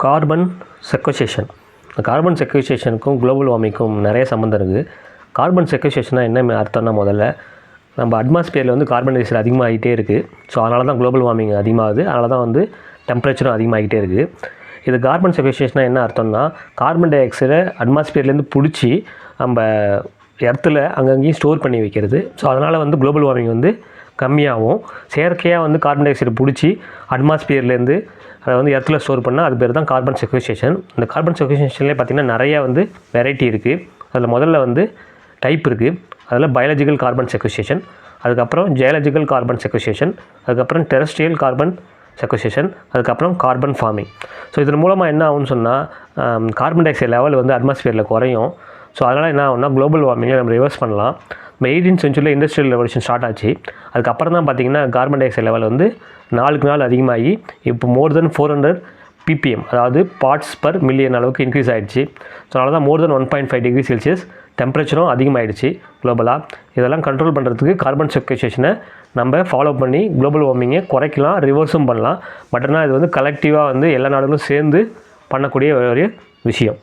Carbon sequestration. இந்த carbon செக்வஸ்ட்ரேஷனுக்கும் global வார்மிங்க்கும் நிறைய சம்மந்தம் இருக்குது. கார்பன் செக்வஸ்ட்ரேஷன்னா என்ன அர்த்தம்னா, முதல்ல நம்ம அட்மாஸ்பியரில் வந்து கார்பன் டை ஆக்சைடு அதிகமாகிட்டே இருக்குது. ஸோ அதனால தான் குளோபல் வார்மிங் அதிகமாகுது. அதனால தான் வந்து டெம்பரேச்சரும் அதிகமாகிட்டே இருக்குது. இது கார்பன் செக்வஸ்ட்ரேஷனாக என்ன அர்த்தம்னா, கார்பன் டை ஆக்சைடை அட்மாஸ்பியர்லேருந்து பிடிச்சி நம்ம எர்த்தில் அங்கங்கேயும் ஸ்டோர் பண்ணி வைக்கிறது. ஸோ அதனால் வந்து குளோபல் வார்மிங் வந்து கம்மியாகும். செயற்கையாக வந்து கார்பன் டை ஆக்சைடு பிடிச்சி அட்மாஸ்பியர்லேருந்து அதை வந்து எர்த்தில் ஸ்டோர் பண்ணால் அது பேர் தான் கார்பன் செக்வஸ்ட்ரேஷன். இந்த கார்பன் செக்வஸ்ட்ரேஷன்லேயே பார்த்திங்கன்னா நிறையா வந்து வெரைட்டி இருக்குது. அதில் முதல்ல வந்து டைப் இருக்குது. அதில் பயாலஜிக்கல் கார்பன் செக்வஸ்ட்ரேஷன், அதுக்கப்புறம் ஜியாலஜிக்கல் கார்பன் செக்வஸ்ட்ரேஷன், அதுக்கப்புறம் டெரெஸ்ட்ரியல் கார்பன் செக்வஸ்ட்ரேஷன், அதுக்கப்புறம் கார்பன் ஃபார்மிங். ஸோ இதன் மூலமாக என்ன ஆகும்னு சொன்னால், கார்பன் டை ஆக்சைடு லெவல் வந்து அட்மாஸ்பியரில் குறையும். ஸோ அதனால் என்ன ஆகும்னா, குளோபல் வார்மிங்கை நம்ம ரிவர்ஸ் பண்ணலாம். நம்ம 18th century industrial revolution start ஆச்சு. அதுக்கப்புறம் தான் பார்த்திங்கன்னா கார்பன் டை ஆக்சைடு லெவல் வந்து நாளுக்கு நாள் அதிகமாகி இப்போ மோர் தென் 400 ppm, அதாவது பார்ட்ஸ் பர் மில்லியன் அளவுக்கு இன்க்ரீஸ் ஆகிடுச்சு. ஸோ அதனால தான் மோர் தென் 1.5 degree Celsius டெம்பரேச்சரும் அதிகமாகிடுச்சு குளோபலாக. இதெல்லாம் கண்ட்ரோல் பண்ணுறதுக்கு கார்பன் செக்வஸ்ட்ரேஷனை நம்ம ஃபாலோ பண்ணி குளோபல் வார்மிங்கை குறைக்கலாம், ரிவர்ஸும் பண்ணலாம். பட் ஆனால் இது வந்து கலெக்டிவாக வந்து எல்லா நாடுகளும் சேர்ந்து பண்ணக்கூடிய ஒரு விஷயம்.